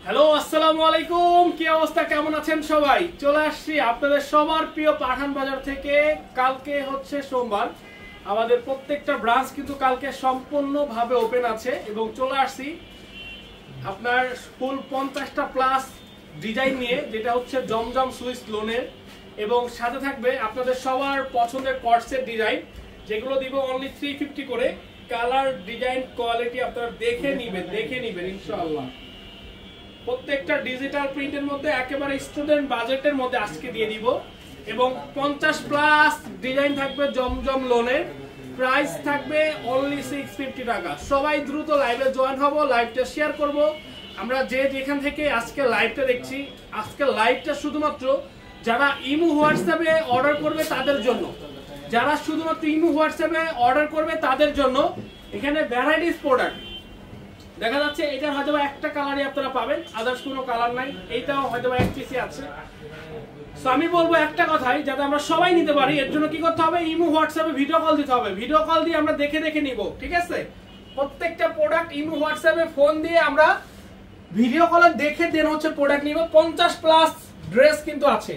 Hello, আসসালামু আলাইকুম। কি অবস্থা, কেমন আছেন সবাই? চলে আসছি আপনাদের সবার প্রিয় পাঠান বাজার থেকে। কালকে হচ্ছে সোমবার, আমাদের প্রত্যেকটা ব্রাঞ্চ কিন্তু কালকে সম্পূর্ণভাবে ওপেন আছে এবং চলে আসছি আপনার ফুল 50টা প্লাস ডিজাইন নিয়ে, যেটা হচ্ছে জমজম সুইস লোনের, এবং সাথে থাকবে আপনাদের সবার পছন্দের কর্সের ডিজাইন, যেগুলো দিব অনলি 350 করে। কালার, ডিজাইন, কোয়ালিটি আপনারা দেখে নেবেন ইনশাআল্লাহ। প্রত্যেকটা ডিজিটাল প্রিন্টের মধ্যে একেবারে স্টুডেন্ট বাজেটের মধ্যে আজকে দিয়ে দিব, এবং 50 প্লাস ডিজাইন থাকবে জমজম লোনের। প্রাইস থাকবে অনলি 650 টাকা। সবাই দ্রুত লাইভে জয়েন হব, লাইভটা শেয়ার করব। আমরা যেখান থেকে আজকে লাইভটা দেখছি, আজকে লাইভটা শুধুমাত্র যারা ইমো হোয়াটসঅ্যাপে অর্ডার করবে তাদের জন্য, যারা শুধুমাত্র ইমো হোয়াটসঅ্যাপে অর্ডার করবে তাদের জন্য। এখানে ভ্যারাইটিস প্রোডাক্ট দেখা যাচ্ছে, এটা হয়তো একটা কালারই আপনারা পাবেন, আদার্স কোনো কালার নাই। এইটাও হয়তো এক পিসি আছে। সো আমি বলবো একটা কথাই, যাতে আমরা সবাই নিতে পারি, এর জন্য কি করতে হবে? ইমো হোয়াটসঅ্যাপে ভিডিও কল দিতে হবে। ভিডিও কল দিয়ে আমরা দেখে নিব, ঠিক আছে? প্রত্যেকটা প্রোডাক্ট ইমো হোয়াটসঅ্যাপে ফোন দিয়ে আমরা ভিডিও কলে দেখে দেন হচ্ছে প্রোডাক্ট নিব। 50 প্লাস ড্রেস কিন্তু আছে,